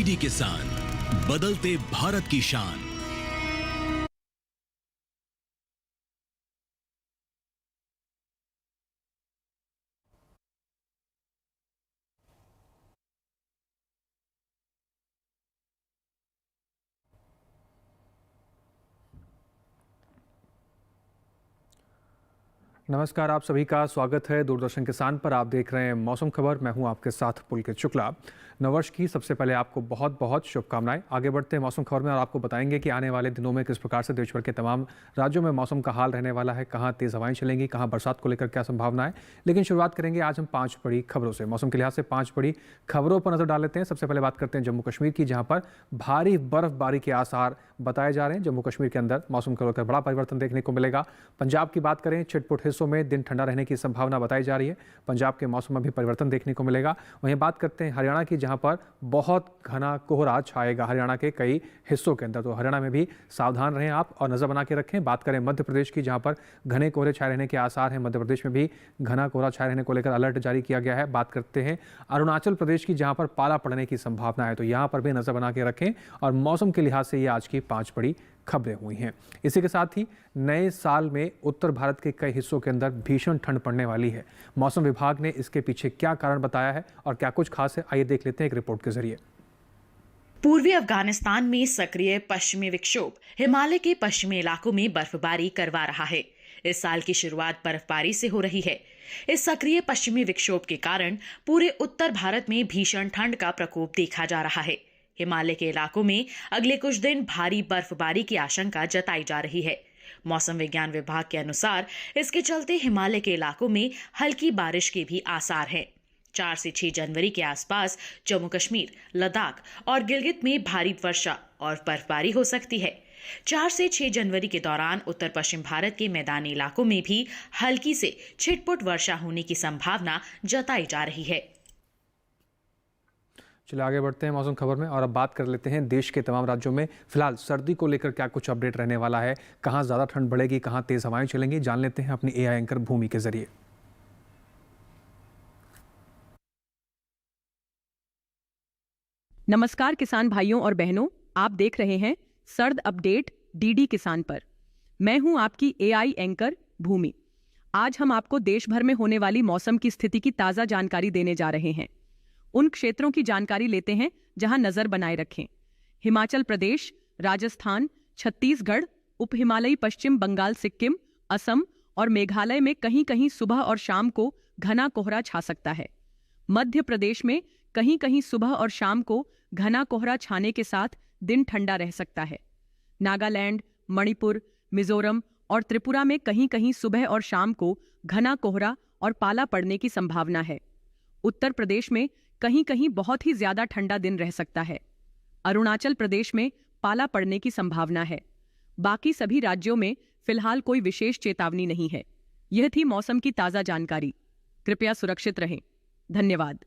DD किसान, बदलते भारत की शान। नमस्कार, आप सभी का स्वागत है दूरदर्शन किसान पर। आप देख रहे हैं मौसम खबर। मैं हूं आपके साथ पुलकित शुक्ला। नववर्ष की सबसे पहले आपको बहुत बहुत शुभकामनाएं। आगे बढ़ते हैं मौसम खबर में और आपको बताएंगे कि आने वाले दिनों में किस प्रकार से देश भर के तमाम राज्यों में मौसम का हाल रहने वाला है, कहां तेज हवाएं चलेंगी, कहां बरसात को लेकर क्या संभावना है। लेकिन शुरुआत करेंगे आज हम 5 बड़ी खबरों से। मौसम के लिहाज से 5 बड़ी खबरों पर नजर डाल लेते हैं। सबसे पहले बात करते हैं जम्मू कश्मीर की, जहां पर भारी बर्फबारी के आसार बताए जा रहे हैं। जम्मू कश्मीर के अंदर मौसम को लेकर बड़ा परिवर्तन देखने को मिलेगा। पंजाब की बात करें, छिटपुट हिस्सों में दिन ठंडा रहने की संभावना बताई जा रही है। पंजाब के मौसम में भी परिवर्तन देखने को मिलेगा। वहीं बात करते हैं हरियाणा की, जहां पर बहुत घना कोहरा छाएगा हरियाणा के कई हिस्सों के अंदर। तो हरियाणा में भी सावधान रहें आप और नजर बना के रखें। बात करें मध्य प्रदेश की, जहां पर घने कोहरे छाए रहने के आसार हैं। मध्य प्रदेश में भी घना कोहरा छाए रहने को लेकर अलर्ट जारी किया गया है। बात करते हैं अरुणाचल प्रदेश की, जहां पर पाला पड़ने की संभावना है। तो यहां पर भी नजर बना के रखें। और मौसम के लिहाज से ये आज की 5 बड़ी खबरें हुई हैं। इसी के साथ ही नए साल में उत्तर भारत के कई हिस्सों के अंदर भीषण ठंड पड़ने वाली है। मौसम विभाग ने इसके पीछे क्या कारण बताया है और क्या कुछ खास है, आइए देख लेते हैं एक रिपोर्ट के जरिए। पूर्वी अफगानिस्तान में सक्रिय पश्चिमी विक्षोभ हिमालय के पश्चिमी इलाकों में बर्फबारी करवा रहा है। इस साल की शुरुआत बर्फबारी से हो रही है। इस सक्रिय पश्चिमी विक्षोभ के कारण पूरे उत्तर भारत में भीषण ठंड का प्रकोप देखा जा रहा है। हिमालय के इलाकों में अगले कुछ दिन भारी बर्फबारी की आशंका जताई जा रही है। मौसम विज्ञान विभाग के अनुसार इसके चलते हिमालय के इलाकों में हल्की बारिश के भी आसार हैं। 4 से 6 जनवरी के आसपास जम्मू कश्मीर, लद्दाख और गिलगित में भारी वर्षा और बर्फबारी हो सकती है। 4 से 6 जनवरी के दौरान उत्तर पश्चिम भारत के मैदानी इलाकों में भी हल्की से छिटपुट वर्षा होने की संभावना जताई जा रही है। चलिए आगे बढ़ते हैं मौसम खबर में और अब बात कर लेते हैं देश के तमाम राज्यों में फिलहाल सर्दी को लेकर क्या कुछ अपडेट रहने वाला है, कहां ज्यादा ठंड बढ़ेगी, कहां तेज हवाएं चलेंगी, जान लेते हैं अपनी एआई एंकर भूमि के जरिए। नमस्कार किसान भाइयों और बहनों, आप देख रहे हैं सर्द अपडेट डीडी किसान पर। मैं हूं आपकी एआई एंकर भूमि। आज हम आपको देश भर में होने वाली मौसम की स्थिति की ताजा जानकारी देने जा रहे हैं। उन क्षेत्रों की जानकारी लेते हैं जहां नजर बनाए रखें। हिमाचल प्रदेश, राजस्थान, छत्तीसगढ़, उप हिमालयी पश्चिम बंगाल, सिक्किम, असम और मेघालय में कहीं कहीं सुबह और शाम को घना कोहरा छा सकता है। मध्य प्रदेश में कहीं कहीं सुबह और शाम को घना कोहरा छाने के साथ दिन ठंडा रह सकता है। नागालैंड, मणिपुर, मिजोरम और त्रिपुरा में कहीं कहीं सुबह और शाम को घना कोहरा और पाला पड़ने की संभावना है। उत्तर प्रदेश में कहीं कहीं बहुत ही ज्यादा ठंडा दिन रह सकता है। अरुणाचल प्रदेश में पाला पड़ने की संभावना है। बाकी सभी राज्यों में फिलहाल कोई विशेष चेतावनी नहीं है। यह थी मौसम की ताजा जानकारी। कृपया सुरक्षित रहें। धन्यवाद।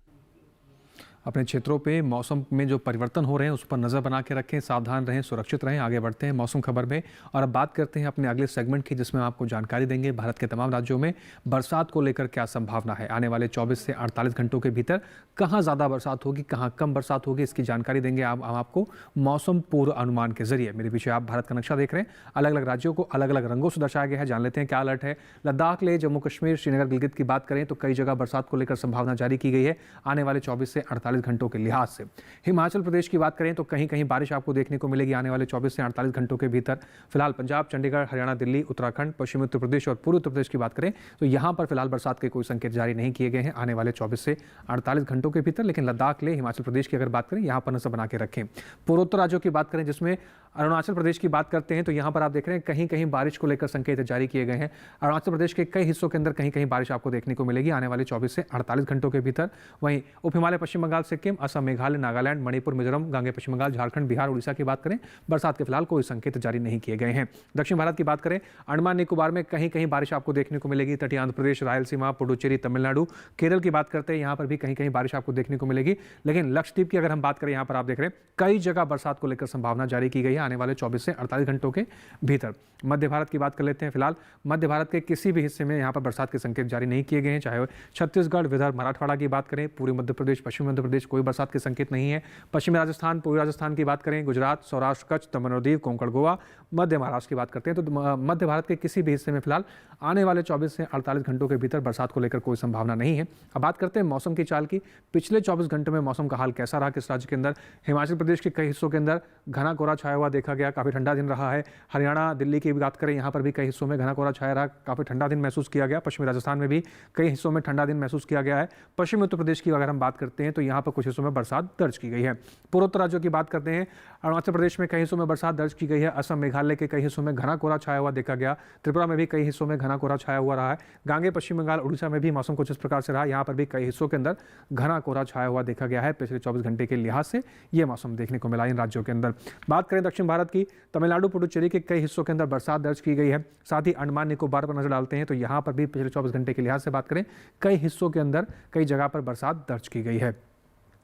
अपने क्षेत्रों पे मौसम में जो परिवर्तन हो रहे हैं उस पर नज़र बना के रखें, सावधान रहें, सुरक्षित रहें। आगे बढ़ते हैं मौसम खबर में और अब बात करते हैं अपने अगले सेगमेंट की, जिसमें हम आपको जानकारी देंगे भारत के तमाम राज्यों में बरसात को लेकर क्या संभावना है। आने वाले 24 से 48 घंटों के भीतर कहाँ ज़्यादा बरसात होगी, कहाँ कम बरसात होगी, इसकी जानकारी देंगे हम आपको मौसम पूर्व अनुमान के जरिए। मेरे पीछे आप भारत का नक्शा देख रहे हैं। अलग अलग राज्यों को अलग अलग रंगों से दर्शाया गया है। जान लेते हैं क्या अलर्ट है। लद्दाख ले जम्मू कश्मीर, श्रीनगर, गिलगित की बात करें तो कई जगह बरसात को लेकर संभावना जारी की गई है आने वाले 24 से 48 घंटों के लिहाज से। हिमाचल प्रदेश की बात करें तो कहीं कहीं बारिश आपको देखने को मिलेगी आने वाले 24 से 48 घंटों के भीतर। फिलहाल पंजाब, चंडीगढ़, हरियाणा, दिल्ली, उत्तराखंड, पश्चिमी उत्तर प्रदेश और पूर्वी उत्तर प्रदेश की बात करें तो यहां पर फिलहाल बरसात के कोई संकेत जारी नहीं किए गए हैं आने वाले 24 से 48 घंटों के भीतर। लेकिन लद्दाख ले हिमाचल प्रदेश की अगर बात करें, यहां पर नजर बना के रखें। पूर्वोत्तर राज्यों की बात करें, जिसमें अरुणाचल प्रदेश की बात करते हैं तो यहां पर आप देख रहे हैं कहीं कहीं बारिश को लेकर संकेत जारी किए गए हैं। अरुणाचल प्रदेश के कई हिस्सों के अंदर कहीं कहीं बारिश आपको देखने को मिलेगी आने वाले 24 से 48 घंटों के भीतर। वहीं उप हिमालय पश्चिम बंगाल, सिक्किम, असम, मेघालय, नागालैंड, मणिपुर, मिजोरम, गांगे पश्चिम बंगाल, झारखंड, बिहार, उड़ीसा की बात करें, बरसात के फिलहाल कोई संकेत जारी नहीं किए गए हैं। दक्षिण भारत की बात करें, अंडमान निकोबार में कहीं कहीं बारिश आपको देखने को मिलेगी। तटीय आंध्र प्रदेश, रायलसीमा, पुडुचेरी, तमिलनाडु, केरल की बात करते हैं, यहां पर भी कहीं कहीं बारिश आपको देखने को मिलेगी। लेकिन लक्षद्वीप की अगर हम बात करें, यहां पर आप देख रहे हैं कई जगह बरसात को लेकर संभावना जारी की गई है आने वाले 24 से 48 घंटों के भीतर। मध्य भारत की बात कर लेते हैं। फिलहाल मध्य भारत के किसी भी हिस्से में यहां पर बरसात के संकेत जारी नहीं किए गए हैं, चाहे छत्तीसगढ़, विदर्भ, मराठवाड़ा की बात करें, पूर्वी मध्य प्रदेश, पश्चिमी मध्य प्रदेश कोई बरसात के संकेत नहीं है। पश्चिमी राजस्थान, पूर्वी राजस्थान की बात करें, गुजरात, सौराष्ट्र, कच्छ, दमन और दीव, कोंकण, गोवा, मध्य महाराष्ट्र की बात करते हैं तो मध्य भारत के किसी भी हिस्से में फिलहाल आने वाले 24 से 48 घंटों के भीतर बरसात को लेकर कोई संभावना नहीं है। अब बात करते हैं मौसम की चाल की। पिछले 24 घंटों में मौसम का हाल कैसा रहा किस राज्य के अंदर? हिमाचल प्रदेश के कई हिस्सों के अंदर घना कोहरा छाया हुआ देखा गया, काफ़ी ठंडा दिन रहा है। हरियाणा, दिल्ली की बात करें, यहाँ पर भी कई हिस्सों में घना कोहरा छाया रहा, काफ़ी ठंडा दिन महसूस किया गया। पश्चिमी राजस्थान में भी कई हिस्सों में ठंडा दिन महसूस किया गया है। पश्चिमी उत्तर प्रदेश की अगर हम बात करते हैं तो यहाँ पर कुछ हिस्सों में बरसात दर्ज की गई है। पूर्वोत्तर राज्यों की बात करते हैं, अरुणाचल प्रदेश में कई हिस्सों में बरसात दर्ज की गई है। असम, मेघालय के कई हिस्सों में घना कोहरा छाया हुआ देखा गया। त्रिपुरा में भी कई हिस्सों में घना कोहरा छाया हुआ रहा है। गांगे, पश्चिम बंगाल, उड़ीसा में भी मौसम कुछ इस प्रकार से रहा। यहाँ पर भी कई हिस्सों के अंदर घना कोहरा छाया हुआ देखा गया है। पिछले 24 घंटे के लिहाज से ये मौसम देखने को मिला इन राज्यों के अंदर। बात करें दक्षिण भारत की, तमिलनाडु, पुडुचेरी के कई हिस्सों के अंदर बरसात दर्ज की गई है। साथ ही अंडमान निकोबार पर नजर डालते हैं तो यहाँ पर भी पिछले 24 घंटे के लिहाज से बात करें, कई हिस्सों के अंदर कई जगह पर बरसात दर्ज की गई है।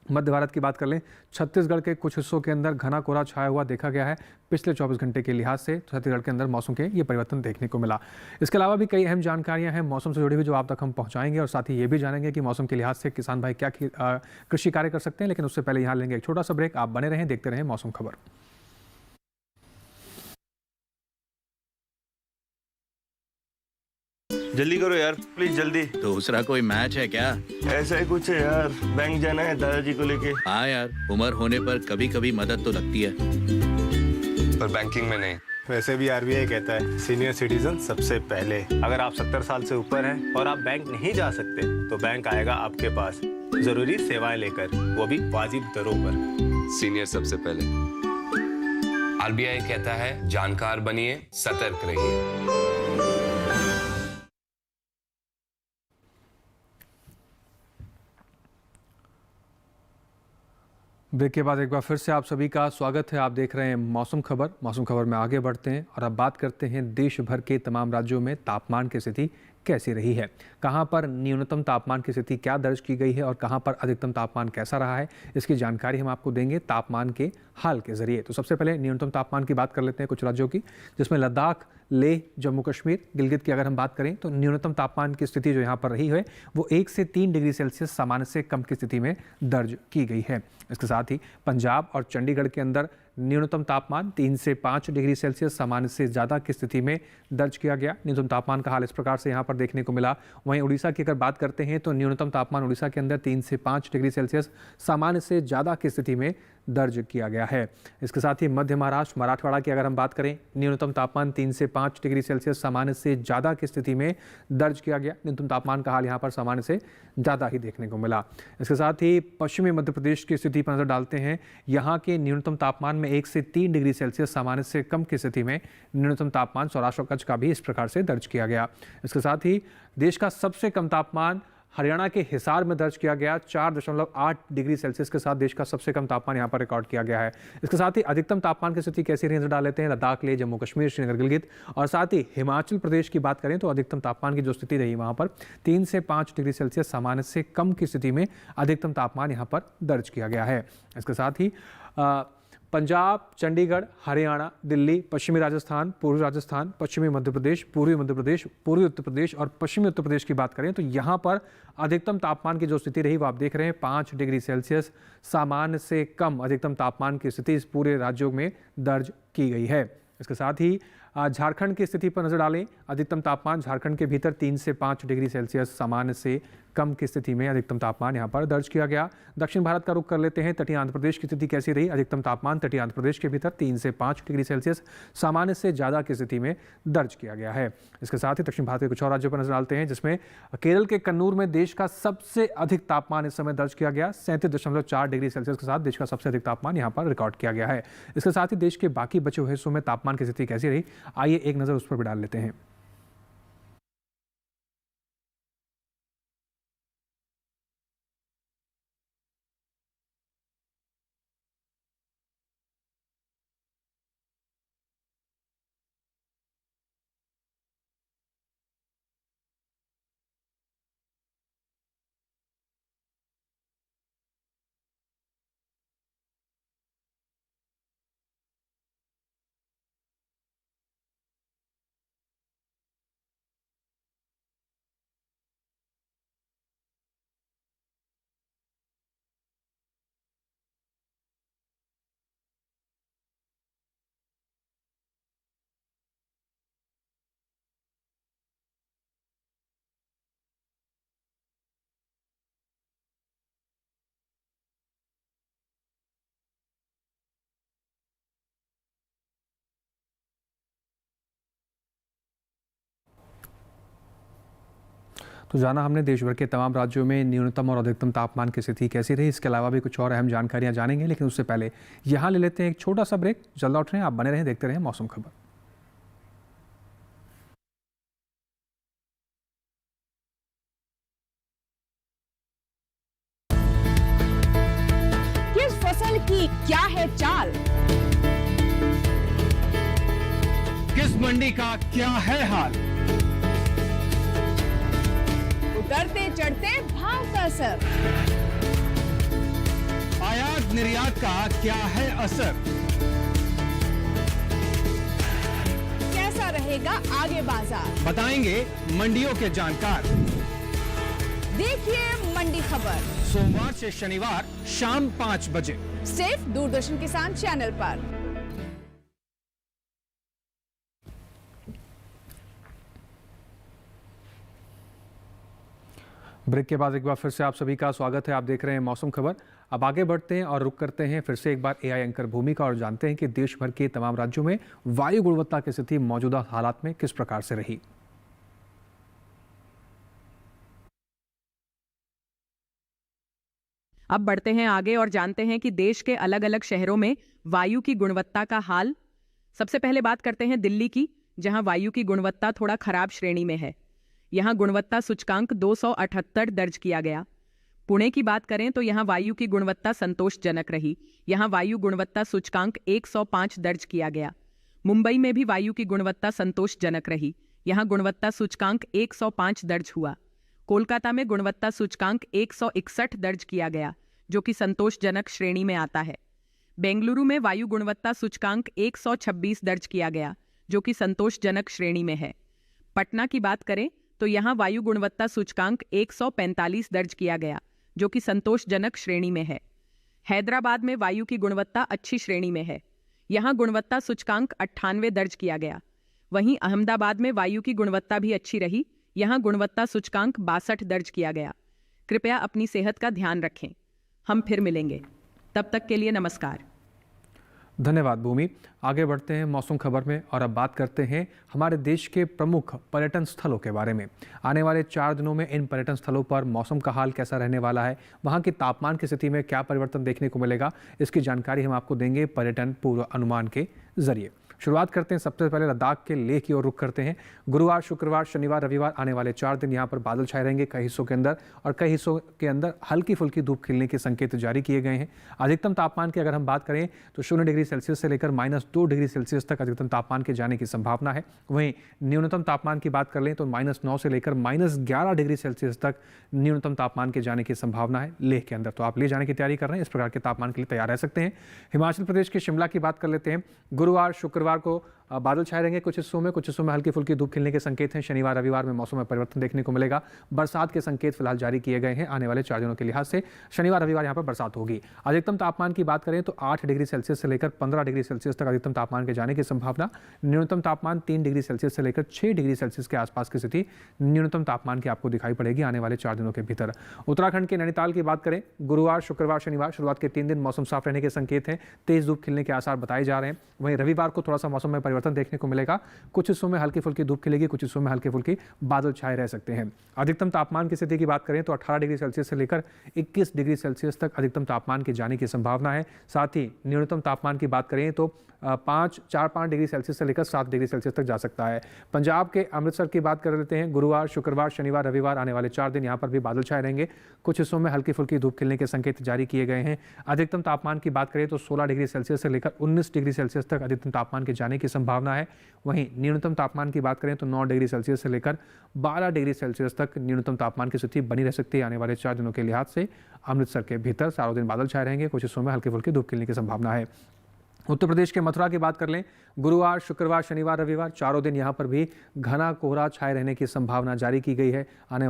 मध्य भारत की बात कर लें, छत्तीसगढ़ के कुछ हिस्सों के अंदर घना कोहरा छाया हुआ देखा गया है। पिछले 24 घंटे के लिहाज से छत्तीसगढ़ के अंदर मौसम के ये परिवर्तन देखने को मिला। इसके अलावा भी कई अहम जानकारियां हैं मौसम से जुड़ी हुई जो आप तक हम पहुंचाएंगे, और साथ ही ये भी जानेंगे कि मौसम के लिहाज से किसान भाई क्या कृषि कार्य कर सकते हैं। लेकिन उससे पहले यहाँ लेंगे एक छोटा सा ब्रेक। आप बने रहें, देखते रहें मौसम खबर। जल्दी करो यार, प्लीज जल्दी। दूसरा कोई मैच है क्या? ऐसा ही कुछ है यार, बैंक जाना है दादाजी को लेके। हाँ यार, उम्र होने पर कभी कभी मदद तो लगती है, पर बैंकिंग में नहीं। वैसे भी आरबीआई कहता है सीनियर सिटीजन सबसे पहले। अगर आप 70 साल से ऊपर हैं और आप बैंक नहीं जा सकते तो बैंक आएगा आपके पास जरूरी सेवाएं लेकर, वो भी वाजिब दरों पर। सीनियर सबसे पहले। आरबीआई कहता है जानकार बनिए, सतर्क रहिए। ब्रेक के बाद एक बार फिर से आप सभी का स्वागत है। आप देख रहे हैं मौसम खबर। मौसम खबर में आगे बढ़ते हैं और अब बात करते हैं देश भर के तमाम राज्यों में तापमान की स्थिति कैसी रही है, कहां पर न्यूनतम तापमान की स्थिति क्या दर्ज की गई है और कहां पर अधिकतम तापमान कैसा रहा है, इसकी जानकारी हम आपको देंगे तापमान के हाल के जरिए। तो सबसे पहले न्यूनतम तापमान की बात कर लेते हैं कुछ राज्यों की, जिसमें लद्दाख, लेह, जम्मू कश्मीर, गिलगित की अगर हम बात करें तो न्यूनतम तापमान की स्थिति जो यहाँ पर रही है वो 1 से 3 डिग्री सेल्सियस सामान्य से कम की स्थिति में दर्ज की गई है। इसके साथ ही पंजाब और चंडीगढ़ के अंदर न्यूनतम तापमान 3 से 5 डिग्री सेल्सियस सामान्य से ज़्यादा की स्थिति में दर्ज किया गया। न्यूनतम तापमान का हाल इस प्रकार से यहाँ पर देखने को मिला। वहीं उड़ीसा की अगर बात करते हैं तो न्यूनतम तापमान उड़ीसा के अंदर 3 से 5 डिग्री सेल्सियस सामान्य से ज़्यादा की स्थिति में दर्ज किया गया है। इसके साथ ही मध्य महाराष्ट्र, मराठवाड़ा की अगर हम बात करें, न्यूनतम तापमान 3 से 5 डिग्री सेल्सियस सामान्य से ज़्यादा की स्थिति में दर्ज किया गया। न्यूनतम तापमान का हाल यहाँ पर सामान्य से ज़्यादा ही देखने को मिला। इसके साथ ही पश्चिमी मध्य प्रदेश की स्थिति पर नजर डालते हैं। यहाँ के न्यूनतम तापमान में 1 से 3 डिग्री सेल्सियस सामान्य से कम की स्थिति में न्यूनतम तापमान सौराष्ट्र और कच्छ का भी इस प्रकार से दर्ज किया गया। इसके साथ ही देश का सबसे कम तापमान हरियाणा के हिसार में दर्ज किया गया। 4.8 डिग्री सेल्सियस के साथ देश का सबसे कम तापमान यहाँ पर रिकॉर्ड किया गया है। इसके साथ ही अधिकतम तापमान की स्थिति कैसी रही नजर डाल लेते हैं। लद्दाख, लेह, जम्मू कश्मीर, श्रीनगर, गिलगित और साथ ही हिमाचल प्रदेश की बात करें तो अधिकतम तापमान की जो स्थिति रही वहाँ पर 3 से 5 डिग्री सेल्सियस सामान्य से कम की स्थिति में अधिकतम तापमान यहाँ पर दर्ज किया गया है। इसके साथ ही पंजाब, चंडीगढ़, हरियाणा, दिल्ली, पश्चिमी राजस्थान, पूर्वी राजस्थान, पश्चिमी मध्य प्रदेश, पूर्वी मध्य प्रदेश, पूर्वी उत्तर प्रदेश और पश्चिमी उत्तर प्रदेश की बात करें तो यहाँ पर अधिकतम तापमान की जो स्थिति रही वो आप देख रहे हैं 5 डिग्री सेल्सियस सामान्य से कम अधिकतम तापमान की स्थिति इस पूरे राज्यों में दर्ज की गई है। इसके साथ ही झारखंड की स्थिति पर नजर डालें। अधिकतम तापमान झारखंड के भीतर 3 से 5 डिग्री सेल्सियस सामान्य से कम की स्थिति में अधिकतम तापमान यहाँ पर दर्ज किया गया। दक्षिण भारत का रुख कर लेते हैं। तटीय आंध्र प्रदेश की स्थिति कैसी रही? अधिकतम तापमान तटीय आंध्र प्रदेश के भीतर 3 से 5 डिग्री सेल्सियस सामान्य से ज़्यादा की स्थिति में दर्ज किया गया है। इसके साथ ही दक्षिण भारत के कुछ और राज्यों पर नजर डालते हैं, जिसमें केरल के कन्नूर में देश का सबसे अधिक तापमान इस समय दर्ज किया गया। 37.4 डिग्री सेल्सियस के साथ देश का सबसे अधिक तापमान यहाँ पर रिकॉर्ड किया गया है। इसके साथ ही देश के बाकी बचे हुए हिस्सों में तापमान की स्थिति कैसी रही, आइए एक नज़र उस पर भी डाल लेते हैं। तो जाना हमने देश भर के तमाम राज्यों में न्यूनतम और अधिकतम तापमान की स्थिति कैसी रही। इसके अलावा भी कुछ और अहम जानकारियां जानेंगे, लेकिन उससे पहले यहाँ ले लेते हैं एक छोटा सा ब्रेक। जल्द लौट रहे हैं, आप बने रहें, देखते रहें मौसम खबर। किस फसल की क्या है चाल, किस मंडी का क्या है हाल, उतरते चढ़ते भाव का असर, आयात निर्यात का क्या है असर, कैसा रहेगा आगे बाजार, बताएंगे मंडियों के जानकार। देखिए मंडी खबर सोमवार से शनिवार शाम 5 बजे सिर्फ दूरदर्शन किसान चैनल पर। ब्रेक के बाद एक बार फिर से आप सभी का स्वागत है। आप देख रहे हैं मौसम खबर। अब आगे बढ़ते हैं और रुक करते हैं फिर से एक बार एआई एंकर भूमि का और जानते हैं कि देश भर के तमाम राज्यों में वायु गुणवत्ता की स्थिति मौजूदा हालात में किस प्रकार से रही। अब बढ़ते हैं आगे और जानते हैं कि देश के अलग अलग शहरों में वायु की गुणवत्ता का हाल। सबसे पहले बात करते हैं दिल्ली की, जहां वायु की गुणवत्ता थोड़ा खराब श्रेणी में है। यहां गुणवत्ता सूचकांक 278 दर्ज किया गया। पुणे की बात करें तो यहां वायु की गुणवत्ता संतोषजनक रही। यहां वायु गुणवत्ता सूचकांक 105 दर्ज किया गया। मुंबई में भी वायु की गुणवत्ता संतोषजनक रही। यहां गुणवत्ता सूचकांक 105 दर्ज हुआ। कोलकाता में गुणवत्ता सूचकांक 161 दर्ज किया गया, जो कि संतोषजनक श्रेणी में आता है। बेंगलुरु में वायु गुणवत्ता सूचकांक 126 दर्ज किया गया, जो कि संतोषजनक श्रेणी में है। पटना की बात करें तो यहां वायु गुणवत्ता सूचकांक 145 दर्ज किया गया, जो कि संतोषजनक श्रेणी में है। हैदराबाद में वायु की गुणवत्ता अच्छी श्रेणी में है। यहां गुणवत्ता सूचकांक 98 दर्ज किया गया। वहीं अहमदाबाद में वायु की गुणवत्ता भी अच्छी रही। यहां गुणवत्ता सूचकांक 62 दर्ज किया गया। कृपया अपनी सेहत का ध्यान रखें। हम फिर मिलेंगे, तब तक के लिए नमस्कार। धन्यवाद भूमि। आगे बढ़ते हैं मौसम खबर में और अब बात करते हैं हमारे देश के प्रमुख पर्यटन स्थलों के बारे में। आने वाले 4 दिनों में इन पर्यटन स्थलों पर मौसम का हाल कैसा रहने वाला है, वहां की तापमान की स्थिति में क्या परिवर्तन देखने को मिलेगा, इसकी जानकारी हम आपको देंगे पर्यटन पूर्व अनुमान के जरिए। शुरुआत करते हैं सबसे पहले लद्दाख के लेह की ओर रुख करते हैं। गुरुवार, शुक्रवार, शनिवार, रविवार आने वाले 4 दिन यहाँ पर बादल छाए रहेंगे कई हिस्सों के अंदर, और कई हिस्सों के अंदर हल्की फुल्की धूप खिलने के संकेत जारी किए गए हैं। अधिकतम तापमान की अगर हम बात करें तो 0 डिग्री सेल्सियस से लेकर -2 डिग्री सेल्सियस तक अधिकतम तापमान के जाने की संभावना है। वहीं न्यूनतम तापमान की बात कर लें तो -9 से लेकर -11 डिग्री सेल्सियस तक न्यूनतम तापमान के जाने की संभावना है लेह के अंदर। तो आप ले जाने की तैयारी कर रहे हैं, इस प्रकार के तापमान के लिए तैयार रह सकते हैं। हिमाचल प्रदेश के शिमला की बात कर लेते हैं। गुरुवार, शुक्रवार को बादल छाए रहेंगे कुछ हिस्सों में हल्की फुल्की धूप खिलने के संकेत हैं। शनिवार, रविवार में मौसम में परिवर्तन देखने को मिलेगा। बरसात के संकेत फिलहाल जारी किए गए हैं। आने वाले 4 दिनों के लिहाज से शनिवार, रविवार यहाँ पर बरसात होगी। अधिकतम तापमान की बात करें तो 8 डिग्री सेल्सियस से लेकर 15 डिग्री सेल्सियस तक अधिकतम तापमान के जाने की संभावना। न्यूनतम तापमान 3 डिग्री सेल्सियस से लेकर 6 डिग्री सेल्सियस के आसपास की स्थिति न्यूनतम तापमान की आपको दिखाई पड़ेगी आने वाले 4 दिनों के भीतर। उत्तराखंड के नैनीताल की बात करें, गुरुवार, शुक्रवार, शनिवार शुरुआत के 3 दिन मौसम साफ रहने के संकेत हैं। तेज धूप खिलने के आसार बताए जा रहे हैं। वहीं रविवार को थोड़ा सा मौसम में परिवर्तन देखने को मिलेगा। कुछ हिस्सों में हल्की फुल्की धूप खिलेगी, कुछ हिस्सों में हल्की फुल्की बादल छाए रह सकते हैं। अधिकतम तापमान की स्थिति की बात करें तो 18 डिग्री सेल्सियस से लेकर 21 डिग्री सेल्सियस तक अधिकतम तापमान के जाने की संभावना है। साथ ही न्यूनतम तापमान की बात करें तो 4-5 डिग्री सेल्सियस से लेकर 7 डिग्री सेल्सियस तक जा सकता है। पंजाब के अमृतसर की बात कर लेते हैं। गुरुवार, शुक्रवार, शनिवार, रविवार आने वाले 4 दिन यहाँ पर भी बादल छाए रहेंगे। कुछ हिस्सों में हल्की फुल्की धूप खिलने के संकेत जारी किए गए हैं। अधिकतम तापमान की बात करें तो 16 डिग्री सेल्सियस से लेकर 19 डिग्री सेल्सियस तक अधिकतम तापमान के जाने की संभावना है। वहीं न्यूनतम तापमान की बात करें तो 9 डिग्री सेल्सियस से लेकर 12 डिग्री सेल्सियस तक न्यूनतम तापमान की स्थिति बनी रह सकती है आने वाले 4 दिनों के लिहाज से। अमृतसर के भीतर सारों दिन बादल छाए रहेंगे। कुछ हिस्सों में हल्की फुल्की धूप खिलने की संभावना है। उत्तर प्रदेश के मथुरा की बात कर लें, गुरुवार, शुक्रवार, शनिवार, रविवार चारों दिन यहाँ पर भी घना कोहरा छाए रहने की संभावना जारी की गई है आने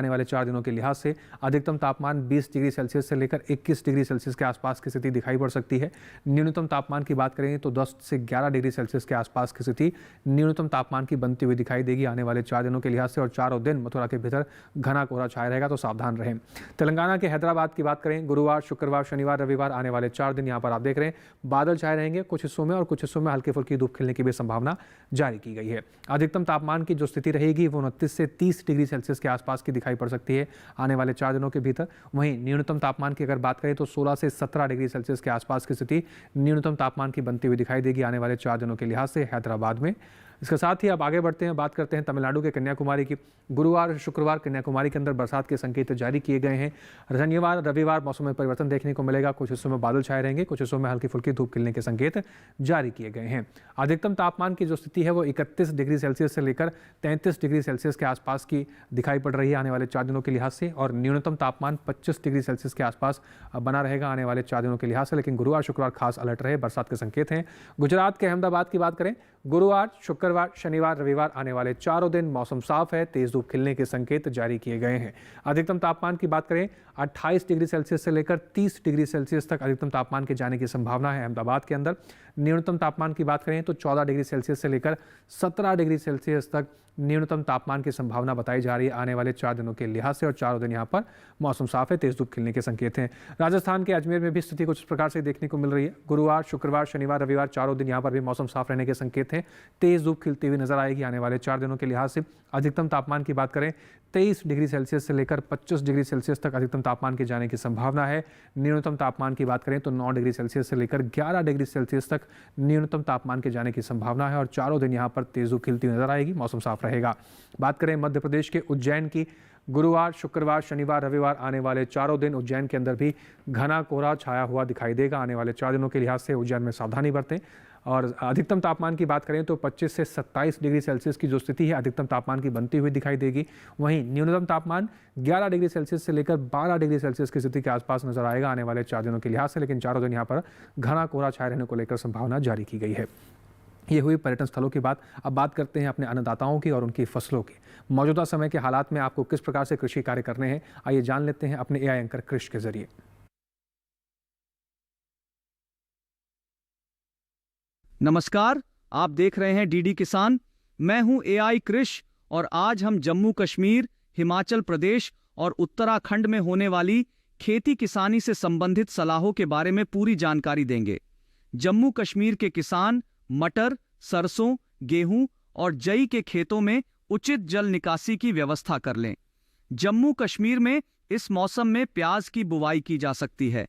वाले 4 दिनों के लिहाज से। अधिकतम तापमान 20 डिग्री सेल्सियस से लेकर 21 डिग्री सेल्सियस के आसपास की स्थिति दिखाई पड़ सकती है। न्यूनतम तापमान की बात करें तो 10 से 11 डिग्री सेल्सियस के आसपास की स्थिति न्यूनतम तापमान की बनती हुई दिखाई देगी आने वाले 4 दिनों के लिहाज से। और चारों दिन मथुरा के भीतर घना कोहरा छाया रहेगा, तो सावधान रहें। तेलंगाना के हैदराबाद की बात करें, गुरुवार, शुक्रवार, शनिवार, रविवार आने वाले 4 दिन यहाँ पर आप देख रहे हैं बादल छाए रहेंगे कुछ हिस्सों में, और कुछ हिस्सों में हल्की फुल्की धूप खिलने की भी संभावना जारी की गई है। अधिकतम तापमान की जो स्थिति रहेगी वो 29 से 30 डिग्री सेल्सियस के आसपास की दिखाई पड़ सकती है आने वाले 4 दिनों के भीतर। वहीं न्यूनतम तापमान की अगर बात करें तो 16 से 17 डिग्री सेल्सियस के आसपास की स्थिति न्यूनतम तापमान की बनती हुई दिखाई देगी आने वाले 4 दिनों के लिहाज से हैदराबाद में। इसके साथ ही अब आगे बढ़ते हैं, बात करते हैं तमिलनाडु के कन्याकुमारी की। गुरुवार शुक्रवार कन्याकुमारी के अंदर बरसात के संकेत जारी किए गए हैं। शनिवार रविवार मौसम में परिवर्तन देखने को मिलेगा, कुछ हिस्सों में बादल छाए रहेंगे, कुछ हिस्सों में हल्की फुल्की धूप खिलने के संकेत जारी किए गए हैं। अधिकतम तापमान की जो स्थिति है वो 31 डिग्री सेल्सियस से लेकर 33 डिग्री सेल्सियस के आसपास की दिखाई पड़ रही है आने वाले 4 दिनों के लिहाज से, और न्यूनतम तापमान 25 डिग्री सेल्सियस के आसपास बना रहेगा आने वाले 4 दिनों के लिहाज से। लेकिन गुरुवार शुक्रवार खास अलर्ट रहे, बरसात के संकेत हैं। गुजरात के अहमदाबाद की बात करें, गुरुवार शुक्रवार शनिवार रविवार आने वाले 4 दिन मौसम साफ है, तेज धूप खिलने के संकेत जारी किए गए हैं। अधिकतम तापमान की बात करें 28 डिग्री सेल्सियस से लेकर 30 डिग्री सेल्सियस तक अधिकतम तापमान के जाने की संभावना है अहमदाबाद के अंदर। न्यूनतम तापमान की बात करें तो 14 डिग्री सेल्सियस से लेकर 17 डिग्री सेल्सियस तक न्यूनतम तापमान की संभावना बताई जा रही है आने वाले 4 दिनों के लिहाज से, और 4 दिन यहाँ पर मौसम साफ है, तेज धूप खिलने के संकेत हैं। राजस्थान के अजमेर में भी स्थिति कुछ इस प्रकार से देखने को मिल रही है। गुरुवार शुक्रवार शनिवार रविवार 4 दिन यहाँ पर भी मौसम साफ रहने के संकेत हैं, तेज धूप खिलती हुई नजर आएगी आने वाले 4 दिनों के लिहाज से। अधिकतम तापमान की बात करें 23 डिग्री सेल्सियस से लेकर 25 डिग्री सेल्सियस तक अधिकतम तापमान के जाने की संभावना है। न्यूनतम तापमान की बात करें तो 9 डिग्री सेल्सियस से लेकर 11 डिग्री सेल्सियस तक न्यूनतम तापमान के जाने की संभावना है, और 4 दिन यहाँ पर तेज धूप खिलती हुई नजर आएगी, मौसम साफ रहेगा। बात करें मध्य प्रदेश के उज्जैन की, गुरुवार शुक्रवार शनिवार रविवार आने वाले 4 दिन उज्जैन के अंदर भी घना कोहरा छाया हुआ दिखाई देगा आने वाले 4 दिनों के लिहाज से। उज्जैन में सावधानी बरतें। और अधिकतम तापमान की बात करें तो 25 से 27 डिग्री सेल्सियस की जो स्थिति है अधिकतम तापमान की बनती हुई दिखाई देगी। वहीं न्यूनतम तापमान 11 डिग्री सेल्सियस से लेकर 12 डिग्री सेल्सियस की स्थिति के आसपास नजर आएगा आने वाले 4 दिनों के लिहाज से। लेकिन 4 दिन यहाँ पर घना कोहरा छाए रहने को लेकर संभावना जारी की गई है। ये हुई पर्यटन स्थलों की बात। अब बात करते हैं अपने अन्नदाताओं की और उनकी फसलों की। मौजूदा समय के हालात में आपको किस प्रकार से कृषि कार्य करने हैं, आइए जान लेते हैं अपने एआई एंकर कृष के जरिए। नमस्कार, आप देख रहे हैं डीडी किसान। मैं हूं एआई कृष और आज हम जम्मू कश्मीर, हिमाचल प्रदेश और उत्तराखंड में होने वाली खेती किसानी से संबंधित सलाहों के बारे में पूरी जानकारी देंगे। जम्मू कश्मीर के किसान मटर, सरसों, गेहूं और जई के खेतों में उचित जल निकासी की व्यवस्था कर लें। जम्मू कश्मीर में इस मौसम में प्याज की बुवाई की जा सकती है।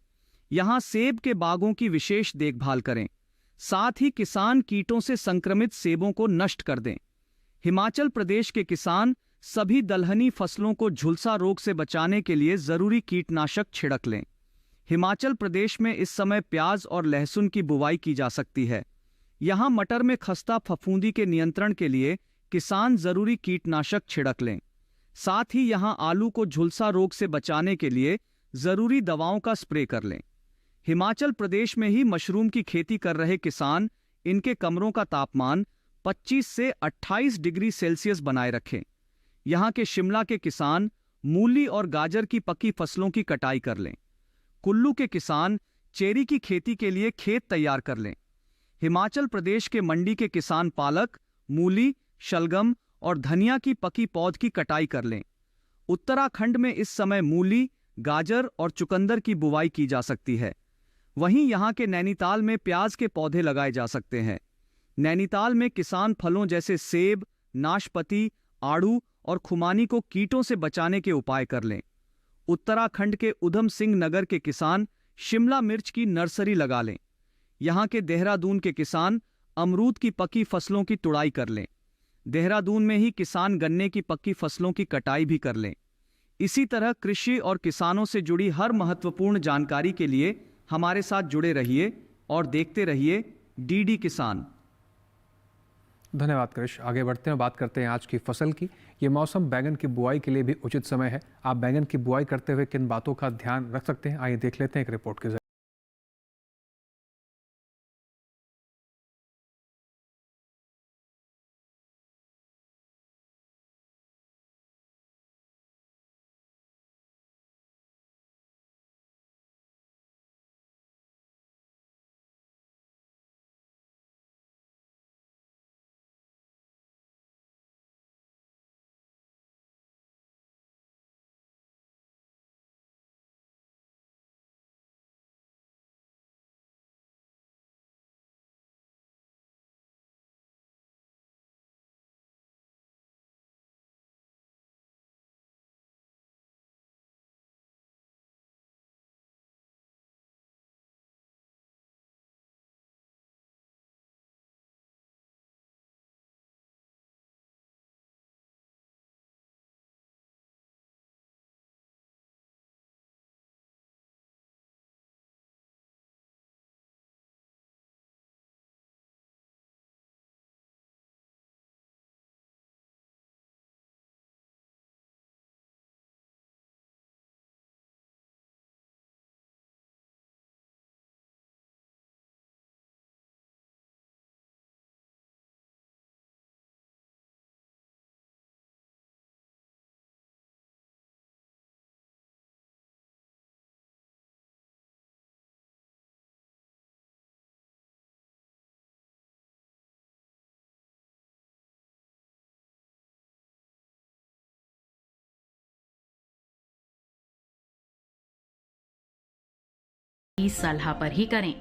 यहां सेब के बागों की विशेष देखभाल करें। साथ ही किसान कीटों से संक्रमित सेबों को नष्ट कर दें। हिमाचल प्रदेश के किसान सभी दलहनी फसलों को झुलसा रोग से बचाने के लिए जरूरी कीटनाशक छिड़क लें। हिमाचल प्रदेश में इस समय प्याज और लहसुन की बुवाई की जा सकती है। यहां मटर में खस्ता फफूंदी के नियंत्रण के लिए किसान जरूरी कीटनाशक छिड़क लें। साथ ही यहां आलू को झुलसा रोग से बचाने के लिए जरूरी दवाओं का स्प्रे कर लें। हिमाचल प्रदेश में ही मशरूम की खेती कर रहे किसान इनके कमरों का तापमान 25 से 28 डिग्री सेल्सियस बनाए रखें। यहां के शिमला के किसान मूली और गाजर की पकी फसलों की कटाई कर लें। कुल्लू के किसान चेरी की खेती के लिए खेत तैयार कर लें। हिमाचल प्रदेश के मंडी के किसान पालक, मूली, शलगम और धनिया की पकी पौध की कटाई कर लें। उत्तराखंड में इस समय मूली, गाजर और चुकंदर की बुवाई की जा सकती है। वहीं यहां के नैनीताल में प्याज के पौधे लगाए जा सकते हैं। नैनीताल में किसान फलों जैसे सेब, नाशपाती, आड़ू और खुमानी को कीटों से बचाने के उपाय कर लें। उत्तराखंड के उधम सिंह नगर के किसान शिमला मिर्च की नर्सरी लगा लें। यहां के देहरादून के किसान अमरूद की पकी फसलों की तुड़ाई कर लें। देहरादून में ही किसान गन्ने की पक्की फसलों की कटाई भी कर लें। इसी तरह कृषि और किसानों से जुड़ी हर महत्वपूर्ण जानकारी के लिए हमारे साथ जुड़े रहिए और देखते रहिए डीडी किसान। धन्यवाद कृष। आगे बढ़ते हैं, बात करते हैं आज की फसल की। ये मौसम बैंगन की बुआई के लिए भी उचित समय है। आप बैंगन की बुआई करते हुए किन बातों का ध्यान रख सकते हैं, आइए देख लेते हैं एक रिपोर्ट के जरिए। की सलाह पर ही करें।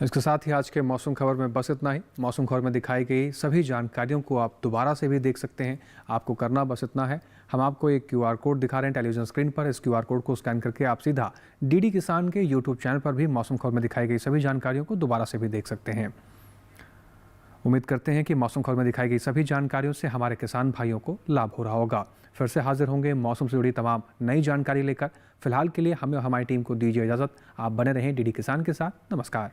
इसके साथ ही आज के मौसम खबर में बस इतना ही। मौसम खबर में दिखाई गई सभी जानकारियों को आप दोबारा से भी देख सकते हैं। आपको करना बस इतना है, हम आपको एक QR कोड दिखा रहे हैं टेलीविजन स्क्रीन पर। इस QR कोड को स्कैन करके आप सीधा DD किसान के YouTube चैनल पर भी मौसम खबर में दिखाई गई सभी जानकारियों को दोबारा से भी देख सकते हैं। उम्मीद करते हैं कि मौसम खबर में दिखाई गई सभी जानकारियों से हमारे किसान भाइयों को लाभ हो रहा होगा। फिर से हाजिर होंगे मौसम से जुड़ी तमाम नई जानकारी लेकर। फिलहाल के लिए हमें और हमारी टीम को दीजिए इजाज़त। आप बने रहें DD किसान के साथ। नमस्कार।